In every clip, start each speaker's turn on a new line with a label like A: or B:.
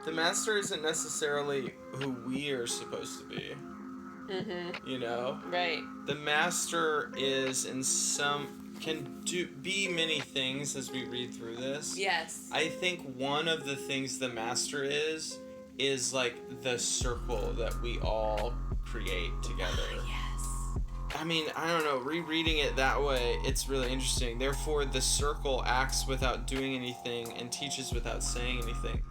A: the master isn't necessarily who we are supposed to be.
B: Mm-hmm.
A: You know?
B: Right.
A: The master is can be many things as we read through this.
B: Yes.
A: I think one of the things the master is like the circle that we all create together.
B: Yes.
A: I mean, I don't know, rereading it that way, it's really interesting. Therefore, the circle acts without doing anything and teaches without saying anything.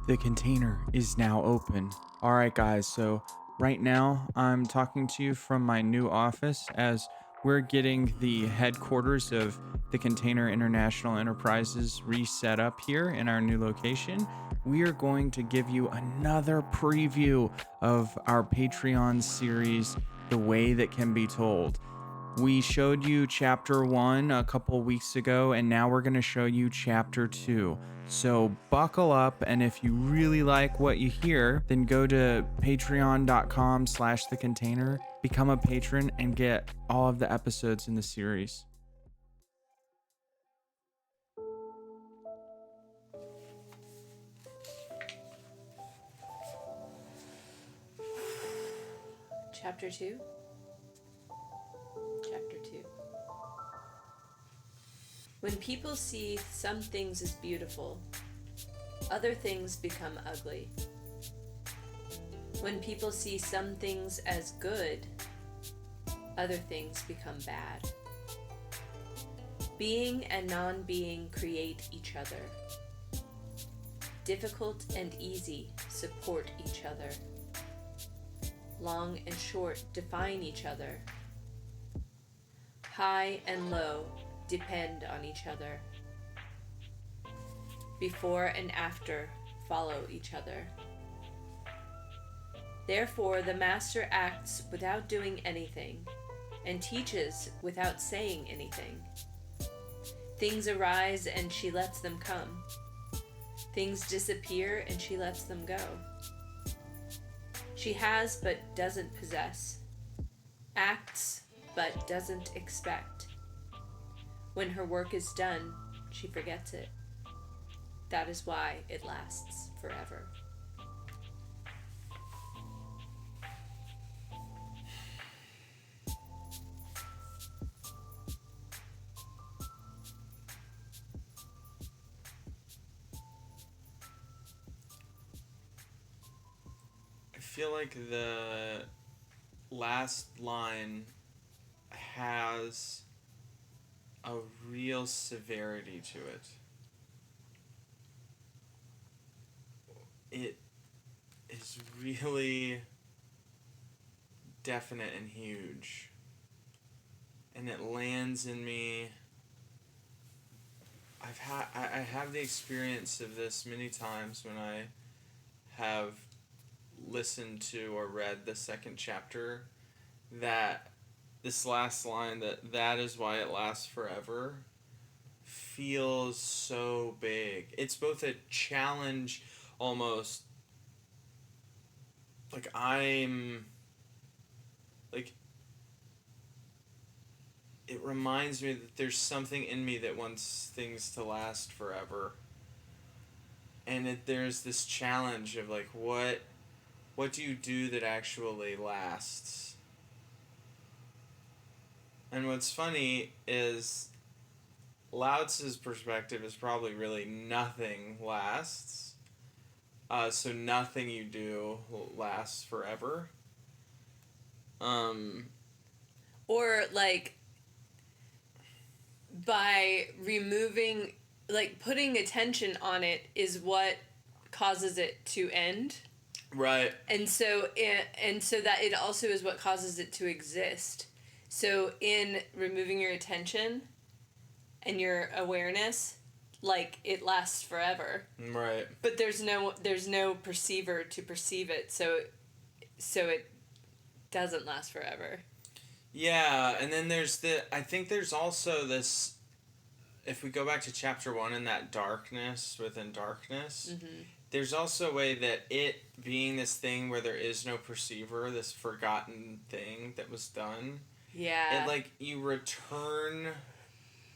A: The container is now open. All right, guys, so right now I'm talking to you from my new office as we're getting the headquarters of the Container International Enterprises reset up here in our new location. We are going to give you another preview of our Patreon series, The Way That Can Be Told. We showed you chapter 1 a couple weeks ago, and now we're going to show you chapter 2. So buckle up, and if you really like what you hear, then go to patreon.com/thecontainer, become a patron, and get all of the episodes in the series.
B: Chapter 2. Chapter 2. When people see some things as beautiful, other things become ugly. When people see some things as good, other things become bad. Being and non-being create each other. Difficult and easy support each other. Long and short define each other. High and low depend on each other. Before and after follow each other. Therefore, the master acts without doing anything and teaches without saying anything. Things arise and she lets them come. Things disappear and she lets them go. She has but doesn't possess. Acts but doesn't expect. When her work is done, she forgets it. That is why it lasts forever.
A: I feel like the last line has a real severity to it. It is really definite and huge. And it lands in me. I have the experience of this many times when I have listened to or read the second chapter, that this last line, that is why it lasts forever, feels so big. It's both a challenge, almost like I'm like, it reminds me that there's something in me that wants things to last forever. And there's this challenge of like, what do you do that actually lasts? And what's funny is Laozi's perspective is probably really nothing lasts. So nothing you do lasts forever.
B: Or like by removing, like putting attention on it is what causes it to end.
A: Right.
B: And so that it also is what causes it to exist. So in removing your attention and your awareness, like it lasts forever.
A: Right.
B: But there's no perceiver to perceive it, so it doesn't last forever.
A: Yeah, and then I think there's also this, if we go back to chapter 1 and that darkness within darkness, there's also a way that it being this thing where there is no perceiver, this forgotten thing that was done.
B: Yeah.
A: It like you return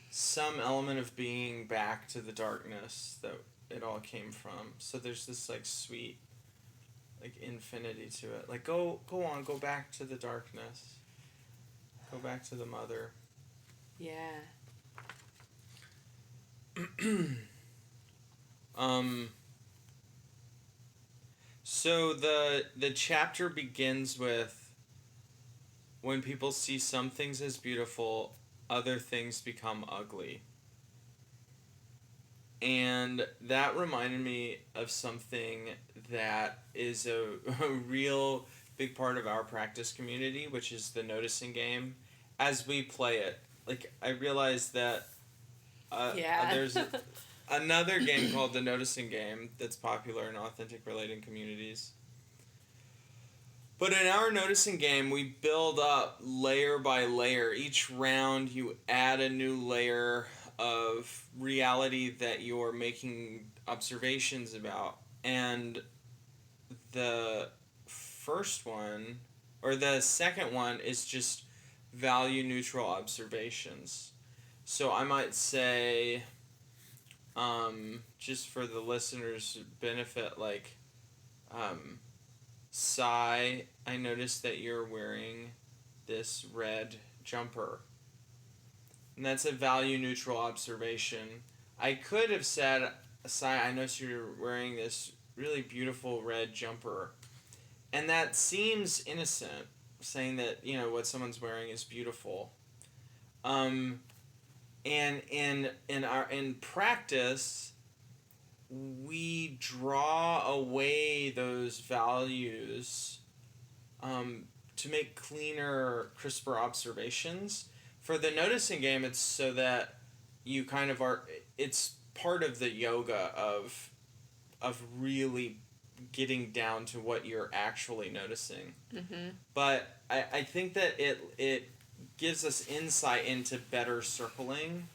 A: some element of being back to the darkness it all came from. So there's this like sweet like infinity to it. Like go on, go back to the darkness. Go back to the mother.
B: Yeah.
A: So the chapter begins with, when people see some things as beautiful, other things become ugly. And that reminded me of something that is a real big part of our practice community, which is the noticing game. As we play it, like I realized that there's another game called the noticing game that's popular in authentic relating communities. But in our noticing game, we build up layer by layer. Each round, you add a new layer of reality that you're making observations about. And the first one, or the second one, is just value neutral observations. So I might say, just for the listeners' benefit, like, Sai, I noticed that you're wearing this red jumper. And that's a value neutral observation. I could have said, Sai, I noticed you're wearing this really beautiful red jumper. And that seems innocent, saying that, what someone's wearing is beautiful. And in practice, we draw away those values to make cleaner, crisper observations. For the noticing game, it's so that you kind of are. It's part of the yoga of really getting down to what you're actually noticing.
B: Mm-hmm.
A: But I think that it gives us insight into better circling.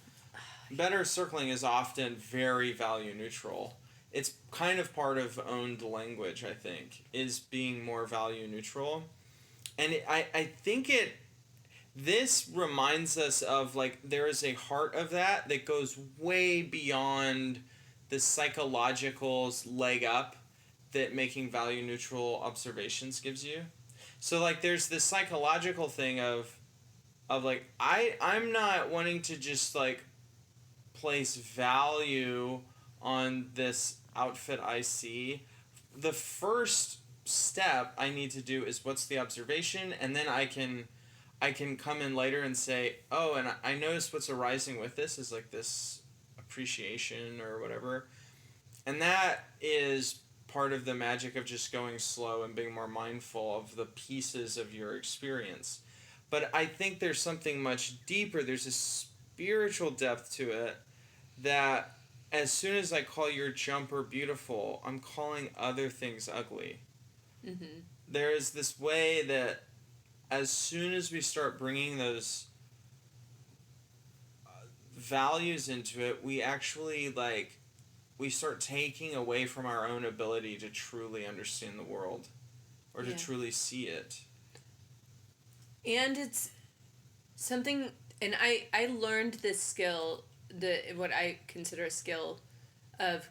A: Better circling is often very value neutral. It's kind of part of owned language, I think, is being more value neutral. And I think this reminds us of, like, there is a heart of that goes way beyond the psychological leg up that making value neutral observations gives you. So, like, there's this psychological thing of like, I'm not wanting to just, like, place value on this outfit I see. The first step I need to do is, what's the observation, and then I can come in later and say, oh, and I noticed what's arising with this is like this appreciation or whatever. And that is part of the magic of just going slow and being more mindful of the pieces of your experience. But I think there's something much deeper. There's a spiritual depth to it that as soon as I call your jumper beautiful, I'm calling other things ugly.
B: Mm-hmm.
A: There is this way that as soon as we start bringing those values into it, we actually, like, we start taking away from our own ability to truly understand the world or to truly see it.
B: And it's something, and I learned this skill, what I consider a skill of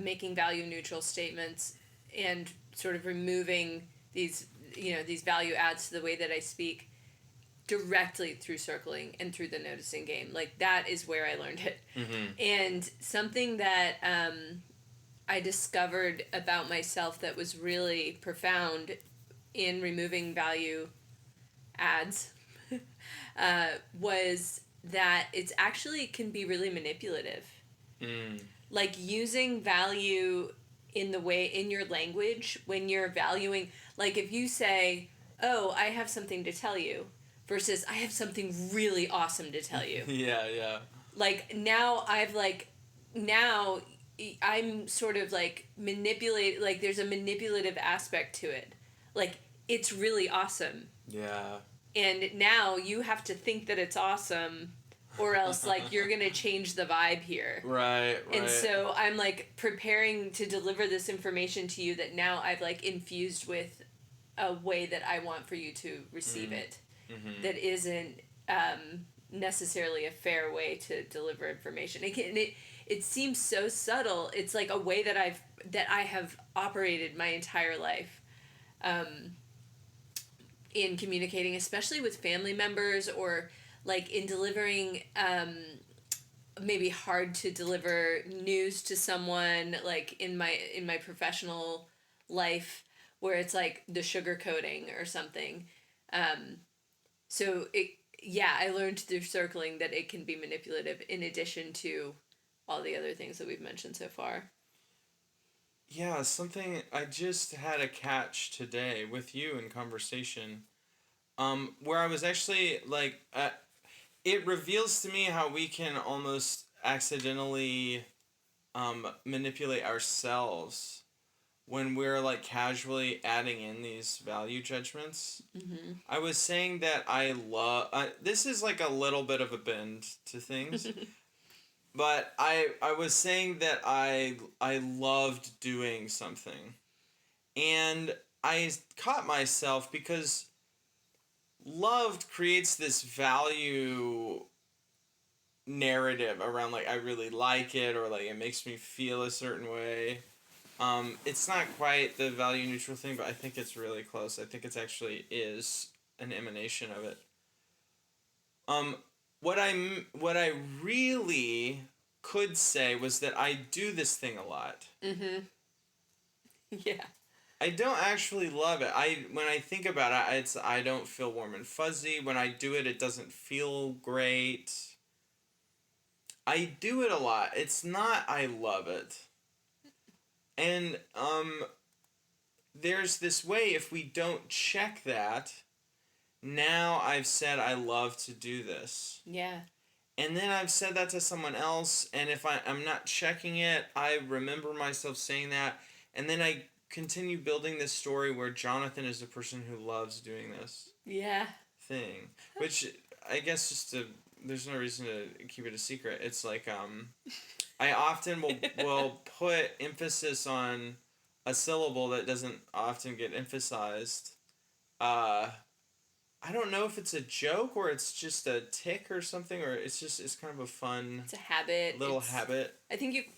B: making value neutral statements and sort of removing these value adds to the way that I speak directly through circling and through the noticing game. Like, that is where I learned it.
A: Mm-hmm.
B: And something that I discovered about myself that was really profound in removing value adds was that it's actually can be really manipulative. Like, using value in your language when you're valuing, like, if you say, oh, I have something to tell you, versus I have something really awesome to tell you.
A: Yeah.
B: Like, now I'm sort of like manipulate, like, there's a manipulative aspect to it. Like, it's really awesome.
A: Yeah.
B: And now you have to think that it's awesome, or else, like, you're gonna change the vibe here.
A: Right.
B: And so I'm, like, preparing to deliver this information to you that now I've, like, infused with a way that I want for you to receive it.
A: Mm-hmm.
B: That isn't necessarily a fair way to deliver information. it seems so subtle. It's like a way that I have operated my entire life, in communicating, especially with family members, or like in delivering maybe hard to deliver news to someone, like in my professional life, where it's like the sugar coating or something. So it, yeah, I learned through circling that it can be manipulative in addition to all the other things that we've mentioned so far.
A: Yeah, something I just had a catch today with you in conversation, where I was actually like, it reveals to me how we can almost accidentally manipulate ourselves when we're like casually adding in these value judgments.
B: Mm-hmm.
A: I was saying that I love. This is like a little bit of a bend to things, but I was saying that I loved doing something, and I caught myself because loved creates this value narrative around like I really like it, or like it makes me feel a certain way. It's not quite the value neutral thing, but I think it's really close. I think it's actually is an emanation of it. Um, what I really could say was that I do this thing a lot.
B: Mm-hmm. Yeah.
A: I don't actually love it. When I think about it, I don't feel warm and fuzzy. When I do it, it doesn't feel great. I do it a lot. It's not I love it. And there's this way if we don't check that, now I've said I love to do this.
B: Yeah.
A: And then I've said that to someone else, and if I'm not checking it, I remember myself saying that, and then I continue building this story where Jonathan is the person who loves doing this
B: Yeah.
A: thing. Which I guess there's no reason to keep it a secret. It's like I often will put emphasis on a syllable that doesn't often get emphasized. I don't know if it's a joke or it's just a tick or something, or it's kind of a fun
B: It's a habit.
A: little habit.
B: I think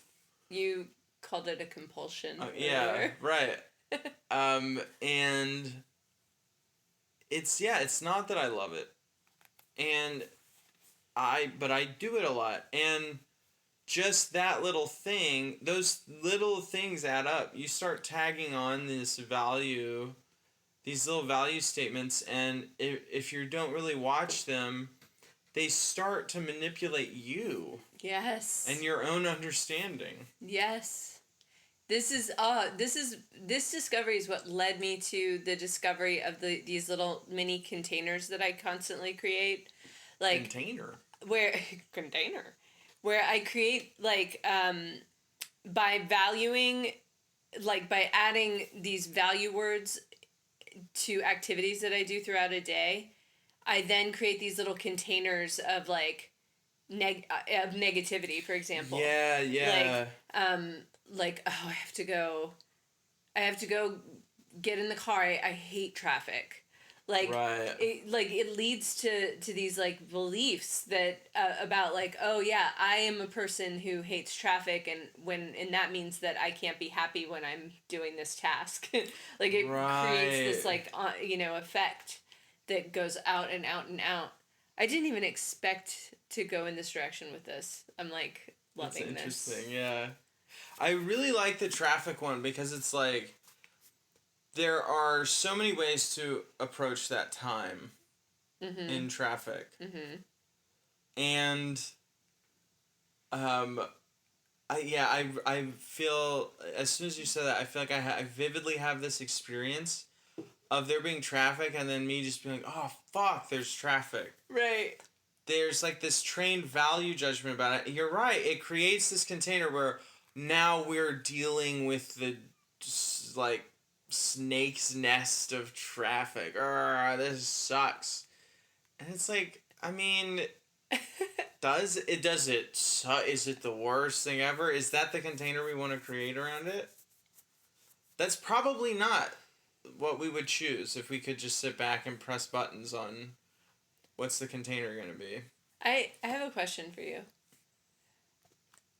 B: you called it a compulsion.
A: Yeah, right. And it's not that I love it, and but I do it a lot, and just that little thing, those little things add up. You start tagging on this value, these little value statements, and if you don't really watch them, they start to manipulate you.
B: Yes.
A: And your own understanding.
B: Yes. This discovery is what led me to the discovery of these little mini containers that I constantly create. Like
A: container.
B: Where I create like by valuing, like by adding these value words to activities that I do throughout a day, I then create these little containers of like of negativity, for example.
A: Yeah.
B: Like, oh, I have to go get in the car. I hate traffic. Like,
A: right.
B: It leads to these like beliefs that about like, oh yeah, I am a person who hates traffic, and that means that I can't be happy when I'm doing this task. Like it creates this like effect that goes out and out and out. I didn't even expect to go in this direction with this. I'm like loving
A: That's
B: this.
A: Interesting, yeah. I really like the traffic one because it's like there are so many ways to approach that time in traffic.
B: Mm-hmm.
A: And I feel, as soon as you said that, I feel like I vividly have this experience of there being traffic and then me just being like, oh fuck, there's traffic.
B: Right.
A: There's like this trained value judgment about it. You're right. It creates this container where now we're dealing with the like snake's nest of traffic. This sucks. And it's like, I mean, is it the worst thing ever? Is that the container we want to create around it? That's probably not what we would choose if we could just sit back and press buttons on what's the container going to be.
B: I have a question for you.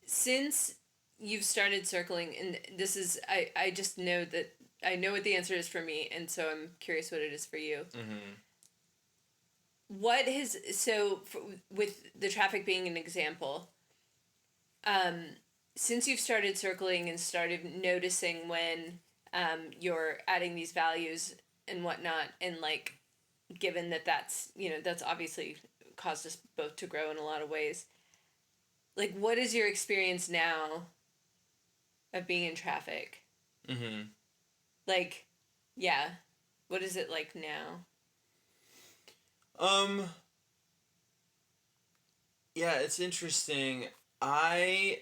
B: Since you've started circling, and this is, I just know that I know what the answer is for me, and so I'm curious what it is for you.
A: Mm-hmm.
B: What has, with the traffic being an example, since you've started circling and started noticing when you're adding these values and whatnot, and like, given that that's, that's obviously caused us both to grow in a lot of ways, like, what is your experience now of being in traffic?
A: Mm-hmm.
B: Like, yeah, what is it like now?
A: Um, yeah, it's interesting. I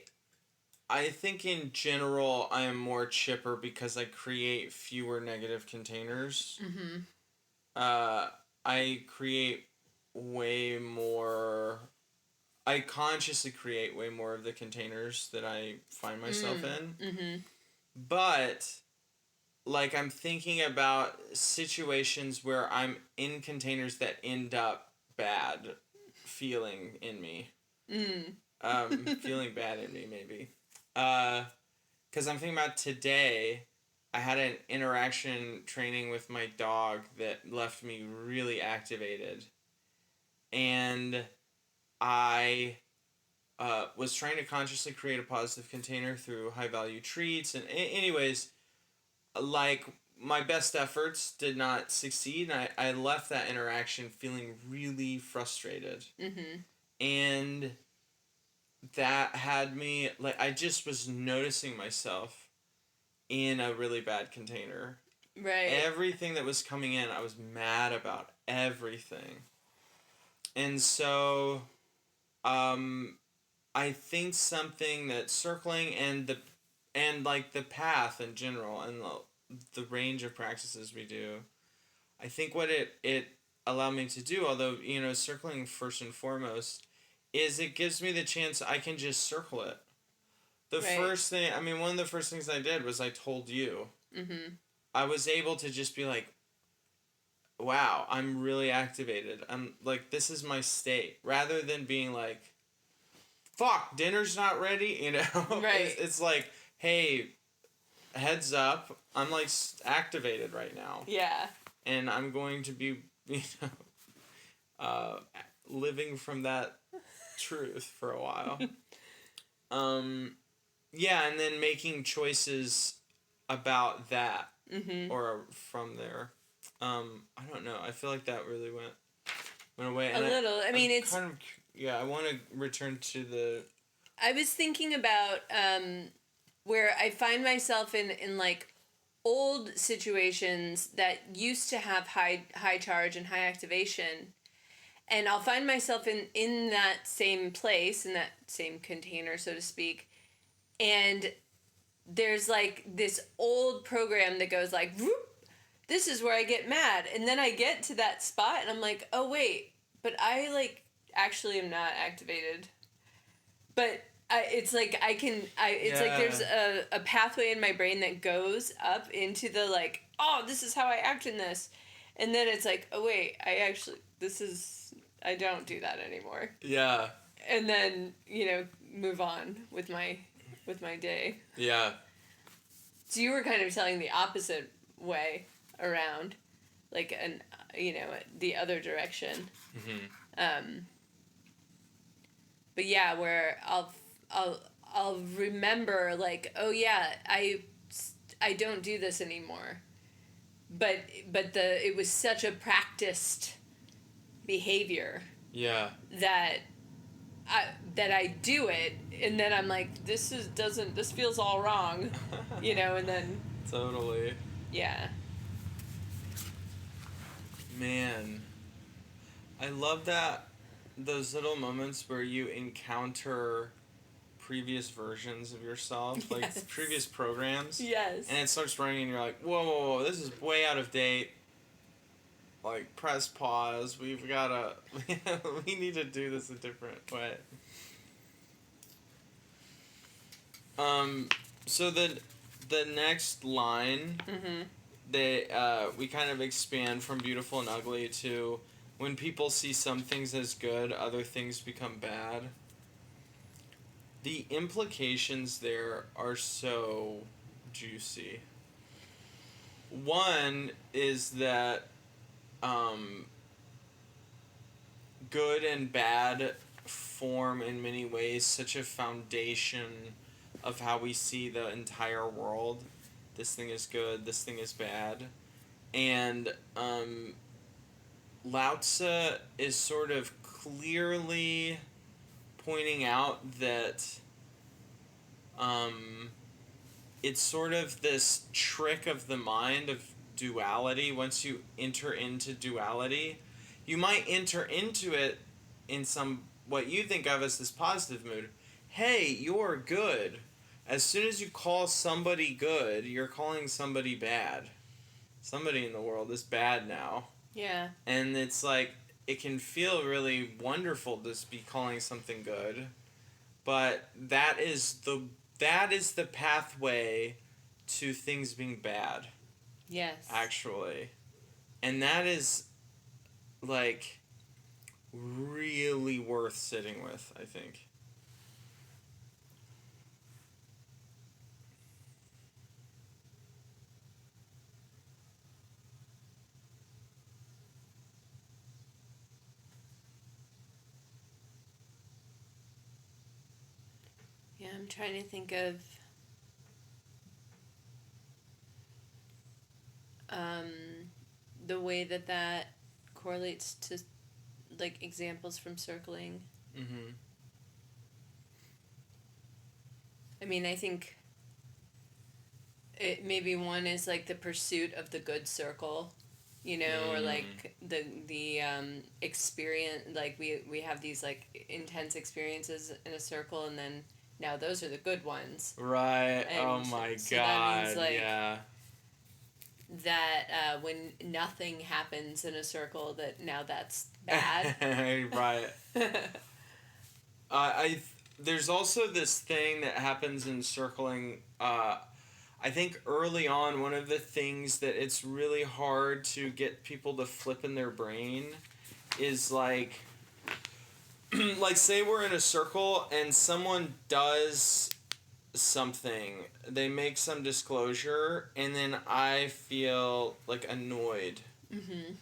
A: I think in general I am more chipper because I create fewer negative containers.
B: Mm-hmm.
A: Uh, I create way more. I consciously create way more of the containers that I find myself in.
B: Mm-hmm.
A: But like I'm thinking about situations where I'm in containers that end up bad feeling in me.
B: Mm.
A: Feeling bad in me maybe. Because I'm thinking about today, I had an interaction training with my dog that left me really activated. And I was trying to consciously create a positive container through high value treats. And, anyways, like, my best efforts did not succeed. And I left that interaction feeling really frustrated.
B: Mm-hmm.
A: And that had me, like, I just was noticing myself in a really bad container.
B: Right.
A: Everything that was coming in, I was mad about everything. And so, I think something that circling and like the path in general and the range of practices we do, I think what it allowed me to do, although circling first and foremost, is it gives me the chance I can just circle it. The
B: Right.
A: first thing, I mean, one of the first things I did was I told you.
B: Mm-hmm.
A: I was able to just be like, wow, I'm really activated. I'm like, this is my state. Rather than being like, fuck, dinner's not ready,
B: Right.
A: It's like, hey, heads up, I'm like activated right now.
B: Yeah.
A: And I'm going to be, know, uh, living from that truth for a while. Yeah, and then making choices about that
B: Mm-hmm.
A: or from there. I don't know. I feel like that really went away.
B: A
A: And
B: little. I mean, it's.
A: kind of, yeah. I want to return to the.
B: I was thinking about where I find myself in like old situations that used to have high charge and high activation, and I'll find myself in that same place, in that same container, so to speak, and there's like this old program that goes like, whoop, this is where I get mad, and then I get to that spot and I'm like, oh wait, but I like actually am not activated, but it's like it's like there's a pathway in my brain that goes up into the like, oh, this is how I act in this, and then it's like, oh wait, I don't do that anymore.
A: Yeah.
B: And then move on with my day.
A: Yeah.
B: So you were kind of telling the opposite way around, like the other direction.
A: Mm-hmm.
B: But yeah, where I'll remember like, oh yeah, I don't do this anymore. But it was such a practiced behavior.
A: Yeah.
B: That I do it, and then I'm like, this feels all wrong, and then
A: Totally.
B: yeah.
A: Man, I love that those little moments where you encounter previous versions of yourself, like
B: Yes.
A: previous programs.
B: Yes.
A: And it starts running and you're like, whoa, this is way out of date. Like, press pause. We've gotta, we need to do this a different way. So the next line,
B: Mm-hmm.
A: we kind of expand from beautiful and ugly to when people see some things as good, other things become bad. The implications there are so juicy. One is that um, good and bad form in many ways such a foundation of how we see the entire world. This thing is good, this thing is bad. And Lao Tzu is sort of clearly pointing out that um, it's sort of this trick of the mind of duality. Once you enter into duality, you might enter into it in some what you think of as this positive mood. Hey, you're good. As soon as you call somebody good, you're calling somebody bad. Somebody in the world is bad now.
B: Yeah.
A: And it's like it can feel really wonderful to be calling something good, but that is the pathway to things being bad.
B: Yes.
A: Actually. And that is like really worth sitting with, I think.
B: Yeah, I'm trying to think of um, the way that correlates to like examples from circling.
A: Mhm.
B: I mean, I think it maybe one is like the pursuit of the good circle, you know, or like the experience, like we have these like intense experiences in a circle, and then now those are the good ones.
A: Right. Oh
B: And
A: my
B: so
A: god.
B: that means like
A: yeah.
B: that when nothing happens in a circle, that now that's bad.
A: Right. I there's also this thing that happens in circling. I think early on, one of the things that it's really hard to get people to flip in their brain is like, like say we're in a circle and someone does something, they make some disclosure, and then I feel like annoyed,
B: Mm-hmm.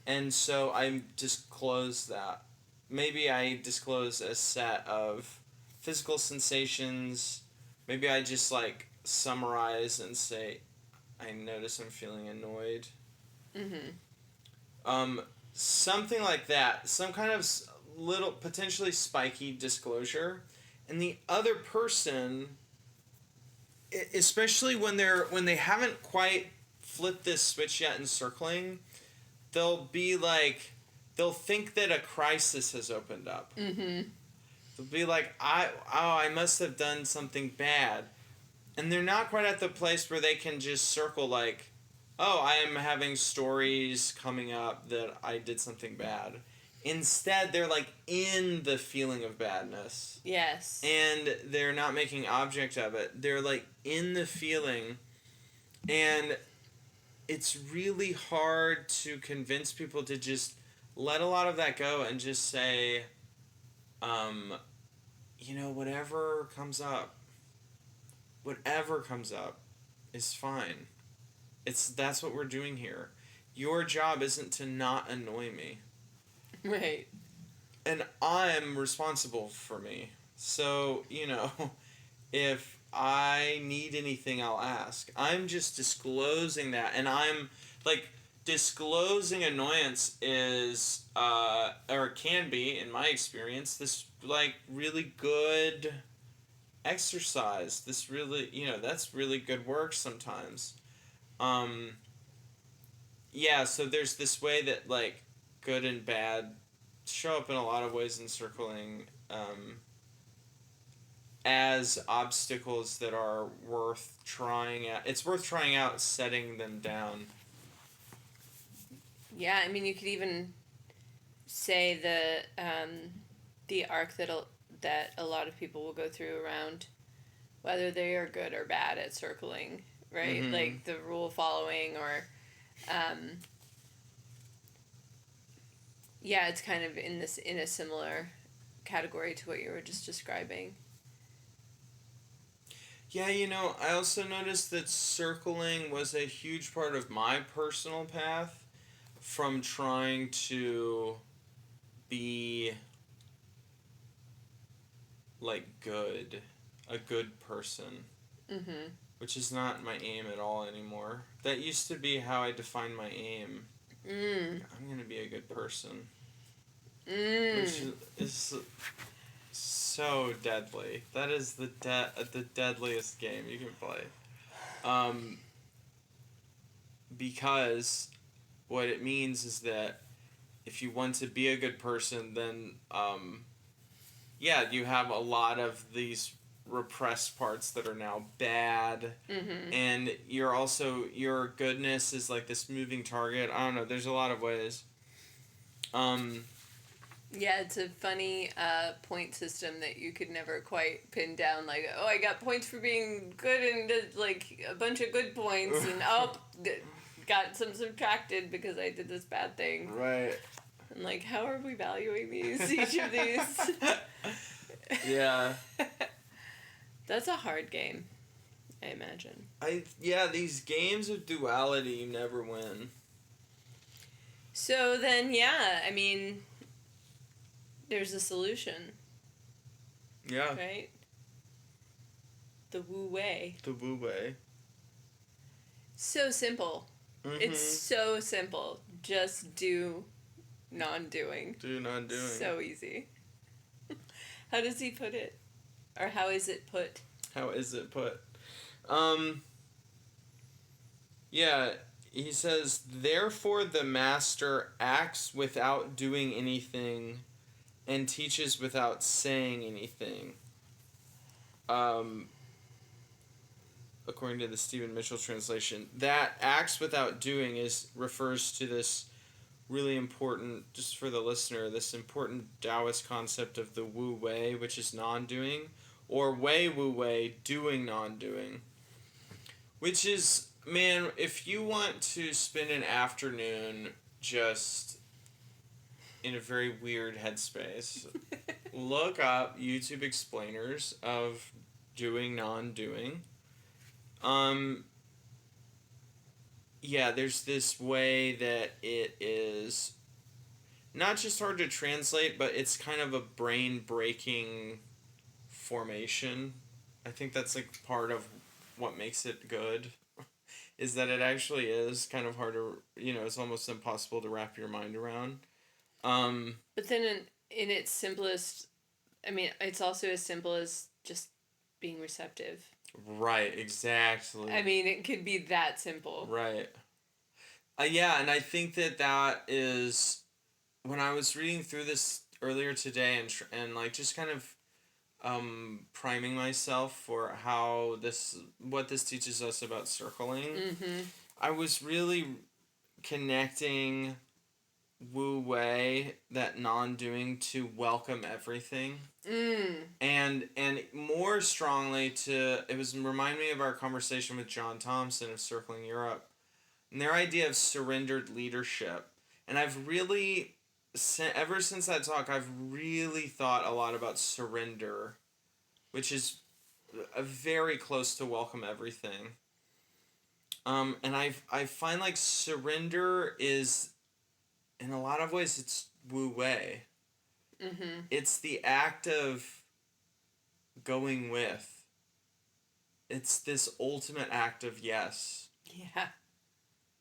A: and so I disclose that. Maybe I disclose a set of physical sensations. Maybe I just like summarize and say, I notice I'm feeling annoyed.
B: Mm-hmm.
A: Um, Something like that. Some kind of little potentially spiky disclosure, and the other person, especially when they haven't quite flipped this switch yet in circling, they'll be like, they'll think that a crisis has opened up.
B: Mm-hmm.
A: They'll be like, I must have done something bad. And they're not quite at the place where they can just circle like, oh, I am having stories coming up that I did something bad. Instead, they're like in the feeling of badness.
B: Yes.
A: And they're not making object of it. They're like in the feeling. And it's really hard to convince people to just let a lot of that go and just say, um, whatever comes up, is fine. That's what we're doing here. Your job isn't to not annoy me.
B: Right.
A: And I'm responsible for me. So, if I need anything, I'll ask. I'm just disclosing that. And I'm like, disclosing annoyance is, or can be, in my experience, this like really good exercise. This really, that's really good work sometimes. Um, yeah, so there's this way that like good and bad show up in a lot of ways in circling, as obstacles that are worth trying out. It's worth trying out setting them down.
B: Yeah, I mean, you could even say the arc that a lot of people will go through around whether they are good or bad at circling, right?
A: Mm-hmm.
B: Like the rule following, or yeah, it's kind of in a similar category to what you were just describing.
A: Yeah, I also noticed that circling was a huge part of my personal path from trying to be like a good person,
B: Mm-hmm.
A: which is not my aim at all anymore. That used to be how I defined my aim.
B: Mm.
A: I'm going to be a good person, which
B: Mm.
A: is so deadly. That is the deadliest game you can play. Um, because what it means is that if you want to be a good person, then yeah, you have a lot of these repressed parts that are now bad,
B: Mm-hmm.
A: and your goodness is like this moving target. I don't know. There's a lot of ways. Um,
B: Yeah, it's a funny point system that you could never quite pin down. Like, oh, I got points for being good and like a bunch of good points, and got some subtracted because I did this bad thing.
A: right.
B: And like, how are we valuing these? Each of these.
A: Yeah.
B: That's a hard game, I imagine.
A: These games of duality you never win.
B: So then, yeah, I mean, there's a solution,
A: Yeah.
B: right? The Wu Wei.
A: The Wu Wei.
B: So simple.
A: Mm-hmm.
B: It's so simple. Just do non-doing.
A: Do non-doing.
B: So easy. How does he put it? Or how is it put?
A: How is it put? Yeah, he says, therefore the master acts without doing anything and teaches without saying anything. According to the Stephen Mitchell translation, that acts without doing refers to this really important, just for the listener, this important Taoist concept of the Wu Wei, which is non-doing, or Wei Wu Wei, doing non-doing. Which is, man, if you want to spend an afternoon just in a very weird headspace, look up YouTube explainers of doing non-doing. Yeah, there's this way that it is not just hard to translate, but it's kind of a brain-breaking formation. I think that's like part of what makes it good, is that it actually is kind of hard to, it's almost impossible to wrap your mind around.
B: But then in its simplest, I mean, it's also as simple as just being receptive.
A: Right, exactly.
B: I mean, it could be that simple.
A: Right. Yeah, and I think that is, when I was reading through this earlier today and like just kind of priming myself for what this teaches us about circling.
B: Mm-hmm.
A: I was really connecting Wu Wei, that non-doing, to welcome everything. And more strongly it was remind me of our conversation with John Thompson of Circling Europe, and their idea of surrendered leadership. And I've really, ever since that talk, I've really thought a lot about surrender, which is very close to welcome everything. And I find like surrender is, in a lot of ways, it's Wu Wei.
B: Mm-hmm.
A: It's the act of going with. It's this ultimate act of yes.
B: Yeah.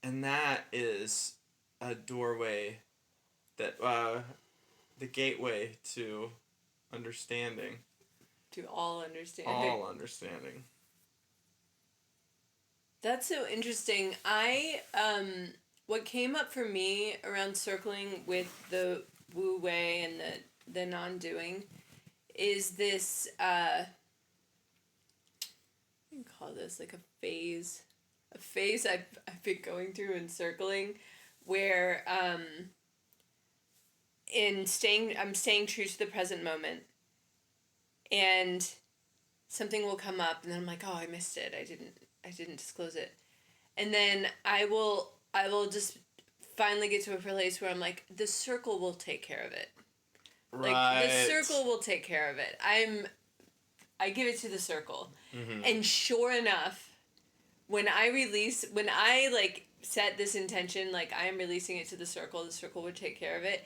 A: And that is a doorway that, the gateway to understanding.
B: To all understanding.
A: All understanding.
B: That's so interesting. What came up for me around circling with the Wu Wei and the non-doing is this, you can call this like a phase I've been going through in circling, where I'm staying true to the present moment, and something will come up, and then I'm like, oh, I missed it. I didn't disclose it, and then I will just finally get to a place where I'm like, the circle will take care of it.
A: Right.
B: Like, the circle will take care of it. I give it to the circle. And sure enough, when I like set this intention, like I am releasing it to the circle would take care of it.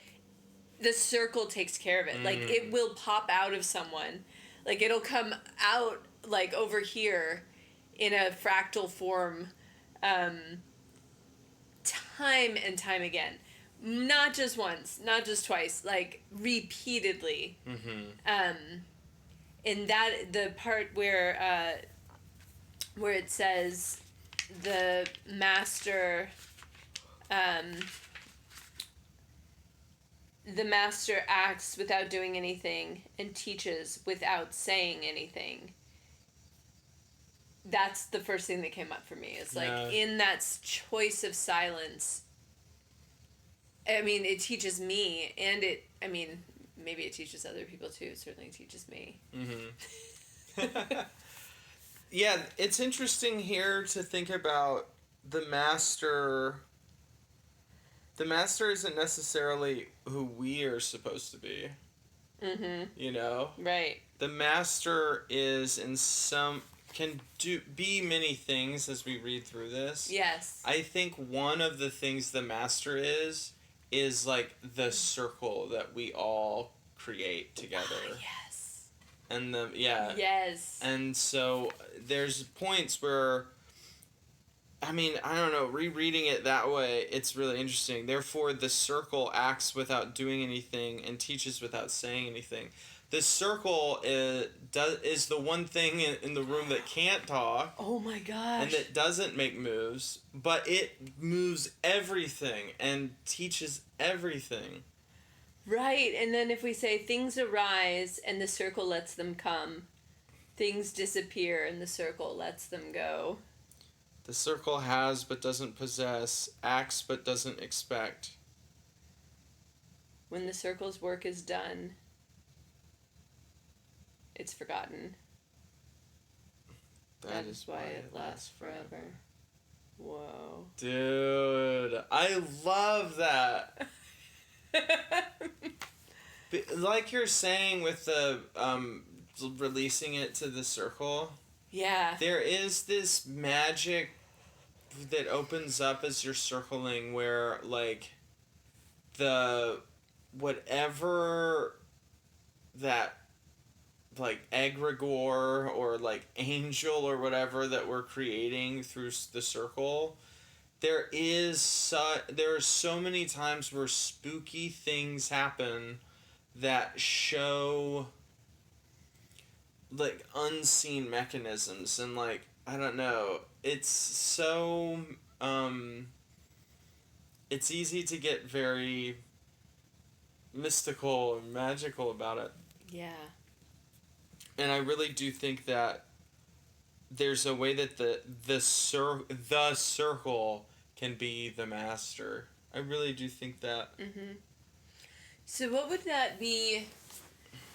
B: The circle takes care of it. Like it will pop out of someone. Like it'll come out like over here in a fractal form time and time again. Not just once, not just twice, like repeatedly. And that the part where it says the master acts without doing anything and teaches without saying anything. That's the first thing that came up for me. It's like in that choice of silence. I mean, it teaches me, and maybe it teaches other people too. It certainly teaches me.
A: Yeah, it's interesting here to think about the master. The master isn't necessarily who we are supposed to be. You know?
B: Right.
A: The master is be many things as we read through this.
B: Yes.
A: I think one of the things the master is like the circle that we all create together.
B: Yes.
A: And
B: Yes.
A: And so there's points where, I mean, I don't know, rereading it that way, it's really interesting. Therefore, the circle acts without doing anything and teaches without saying anything. The circle is the one thing in the room that can't talk.
B: Oh my gosh.
A: And that doesn't make moves, but it moves everything and teaches everything.
B: Right, and then if we say things arise and the circle lets them come, things disappear and the circle lets them go.
A: The circle has but doesn't possess, acts but doesn't expect.
B: When the circle's work is done, it's forgotten. That is why it lasts forever. Whoa.
A: Dude, I love that. Like you're saying with the releasing it to the circle.
B: Yeah.
A: There is this magic that opens up as you're circling where like the whatever that like egregore or like angel or whatever that we're creating through the circle, there are so many times where spooky things happen that show like unseen mechanisms, and like I don't know, it's so it's easy to get very mystical and magical about it.
B: Yeah.
A: And I really do think that there's a way that the circle can be the master. I really do think that.
B: So what would that be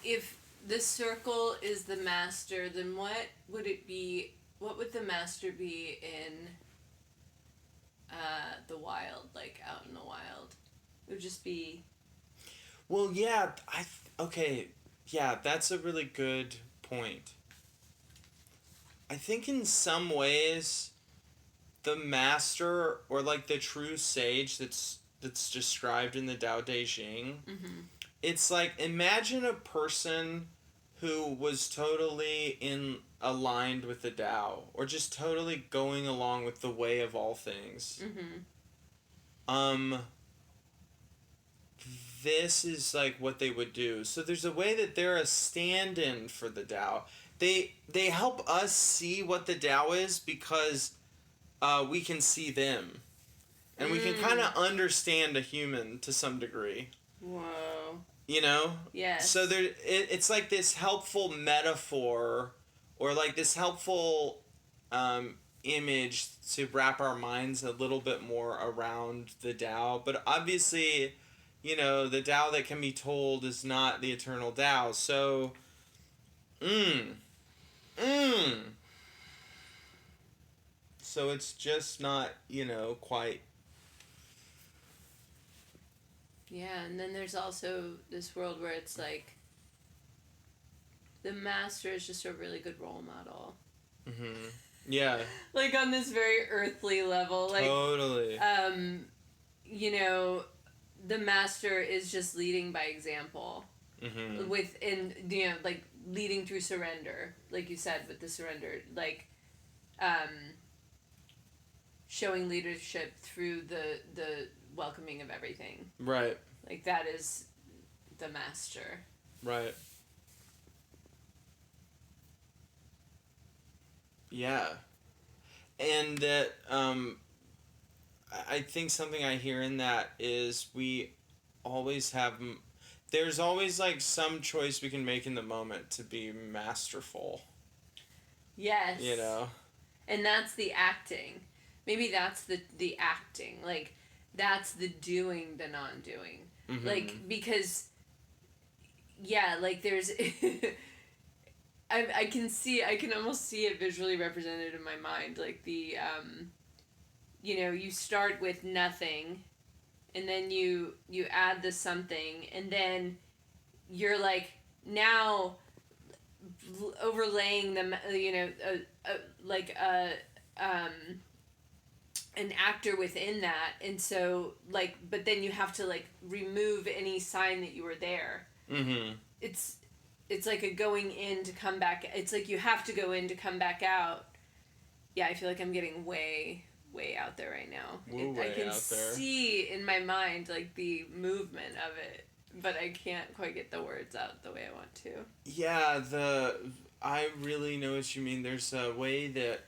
B: if the circle is the master? Then what would it be? What would the master be in the wild, like out in the wild? It would just be.
A: Well, yeah. Okay. Yeah, that's a really good point. I think in some ways, the master or like the true sage that's described in the Daode Jing, it's like imagine a person who was totally aligned with the Tao, or just totally going along with the way of all things. This is like what they would do. So there's a way that they're a stand-in for the Tao. They help us see what the Tao is because we can see them. And we can kind of understand a human to some degree.
B: Whoa.
A: You know?
B: Yes.
A: So it's like this helpful metaphor or like this helpful image to wrap our minds a little bit more around the Tao. But obviously, you know, the Tao that can be told is not the eternal Tao. So, so it's just not, you know, quite.
B: Yeah, and then there's also this world where it's like The master is just a really good role model.
A: Mm-hmm. Yeah.
B: Like on this very earthly level. Like,
A: totally.
B: You know, the master is just leading by example.
A: Mm-hmm.
B: Like leading through surrender, like you said with the surrender, like showing leadership through the welcoming of everything.
A: Right.
B: Like that is the master.
A: Right. Yeah. And that I think something I hear in that is we always have there's always like some choice we can make in the moment to be masterful.
B: Yes.
A: You know.
B: And that's the acting. Maybe that's the acting. Like that's the doing, the non-doing.
A: Mm-hmm.
B: Like because yeah, like there's I can almost see it visually represented in my mind, like the you start with nothing and then you add the something and then you're like now overlaying them, like an actor within that, and so like but then you have to like remove any sign that you were there.
A: Mm-hmm.
B: It's like a going in to come back. It's like you have to go in to come back out. Yeah, I feel like I'm getting way out there right now. I can see in my mind like the movement of it, but I can't quite get the words out the way I want to.
A: Yeah, I really know what you mean. There's a way that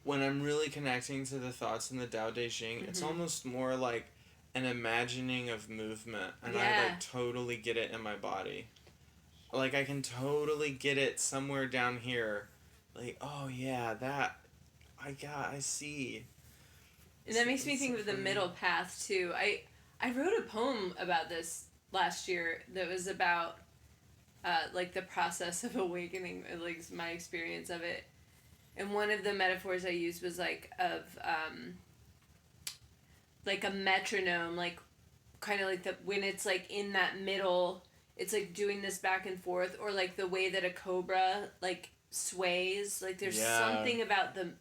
A: when I'm really connecting to the thoughts in the Daode Jing, it's almost more like an imagining of movement, and I like totally get it in my body. Like I can totally get it somewhere down here. Like, oh yeah, that I see.
B: And that makes me think of the middle path too. I wrote a poem about this last year that was about like the process of awakening, like my experience of it. And one of the metaphors I used was like of like a metronome, like kind of like when it's like in that middle, it's like doing this back and forth, or like the way that a cobra like sways. Like there's something about the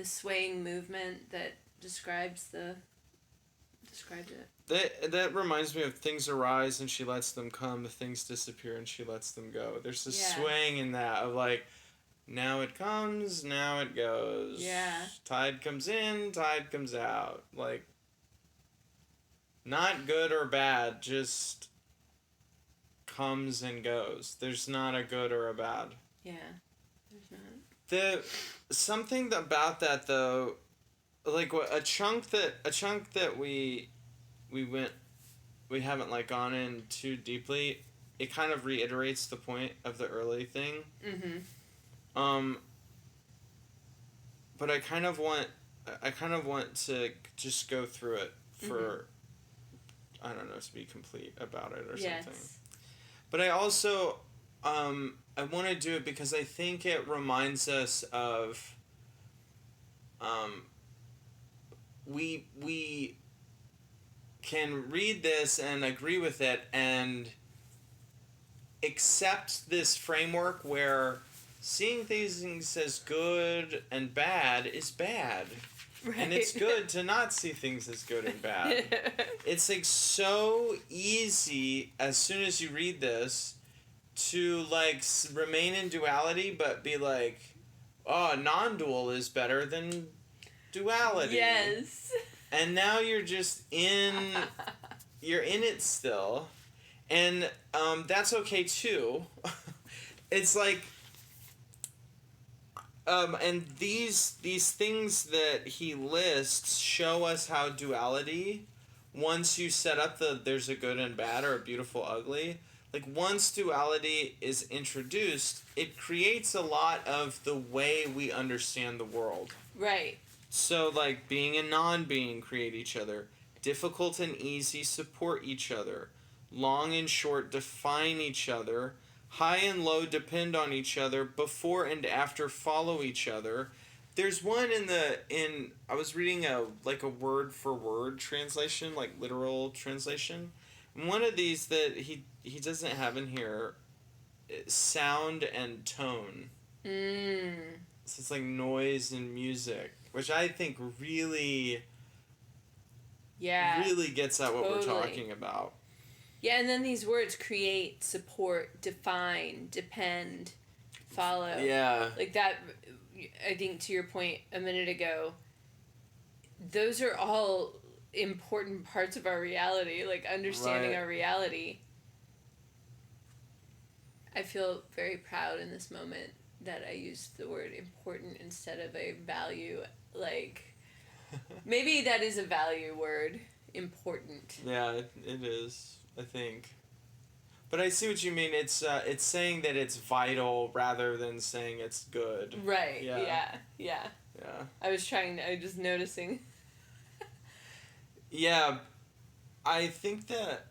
B: swaying movement that describes it.
A: That reminds me of things arise and she lets them come, things disappear and she lets them go. There's a swaying in that of like, now it comes, now it goes.
B: Yeah.
A: Tide comes in, tide comes out. Like, not good or bad, just comes and goes. There's not a good or a bad.
B: Yeah, there's not.
A: Something about that though, like a chunk that we haven't like gone in too deeply. It kind of reiterates the point of the early thing.
B: Mm-hmm.
A: But I kind of want to just go through it for I don't know, to be complete about it or something. But I also I want to do it because I think it reminds us of we can read this and agree with it and accept this framework where seeing things as good and bad is bad. Right. And it's good to not see things as good and bad. It's like so easy as soon as you read this to like remain in duality but be like, oh, non-dual is better than duality.
B: Yes.
A: And now you're just you're in it still. And that's okay too. It's like and these things that he lists show us how duality, once you set up there's a good and bad or a beautiful ugly, like once duality is introduced, it creates a lot of the way we understand the world.
B: Right.
A: So like being and non-being create each other. Difficult and easy support each other. Long and short define each other. High and low depend on each other. Before and after follow each other. There's one I was reading a word for word translation, like literal translation, One of these that he doesn't have in here, sound and tone. So it's like noise and music, which I think really gets at what we're talking about.
B: Yeah, and then these words create, support, define, depend, follow.
A: Yeah.
B: Like that, I think to your point a minute ago, those are all important parts of our reality, like understanding our reality. I feel very proud in this moment that I used the word important instead of a value. Like, maybe that is a value word, important.
A: Yeah, it is, I think. But I see what you mean. It's saying that it's vital rather than saying it's good.
B: Right. Yeah. I was just noticing.
A: Yeah, I think that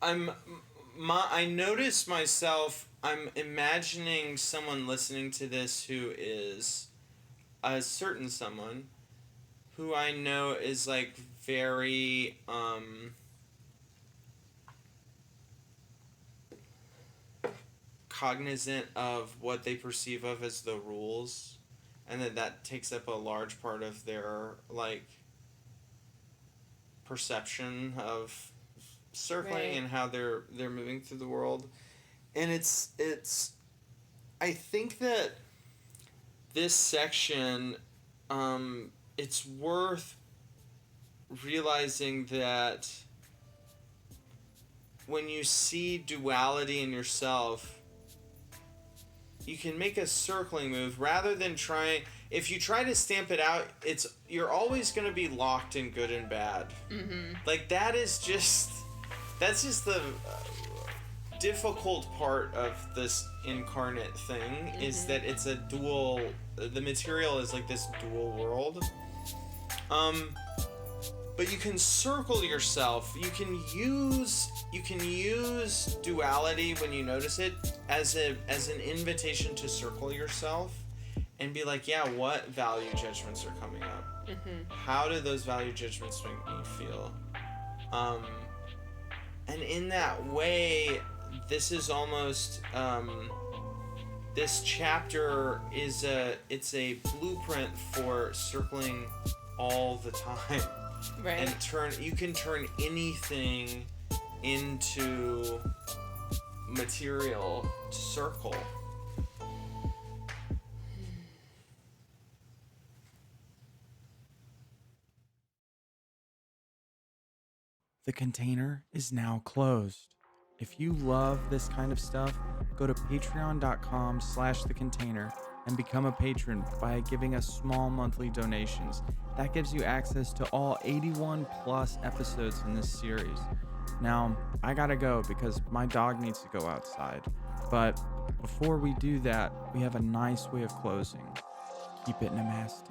A: I notice myself, I'm imagining someone listening to this who is a certain someone who I know is like very cognizant of what they perceive of as the rules, and that takes up a large part of their like perception of circling and how they're moving through the world. And it's I think that this section, it's worth realizing that when you see duality in yourself, you can make a circling move rather than trying. If you try to stamp it out, you're always going to be locked in good and bad. Like that's just the difficult part of this incarnate thing, is that it's a dual. The material is like this dual world. But you can circle yourself. You can use duality when you notice it as an invitation to circle yourself and be like, yeah, what value judgments are coming up? How do those value judgments make me feel? And in that way, this is almost this chapter is it's a blueprint for circling all the time.
B: Right.
A: And you can turn anything into material to circle.
C: The container is now closed. If you love this kind of stuff, go to patreon.com/thecontainer and become a patron by giving us small monthly donations. That gives you access to all 81 plus episodes in this series. Now, I gotta go because my dog needs to go outside. But before we do that, we have a nice way of closing. Keep it namaste.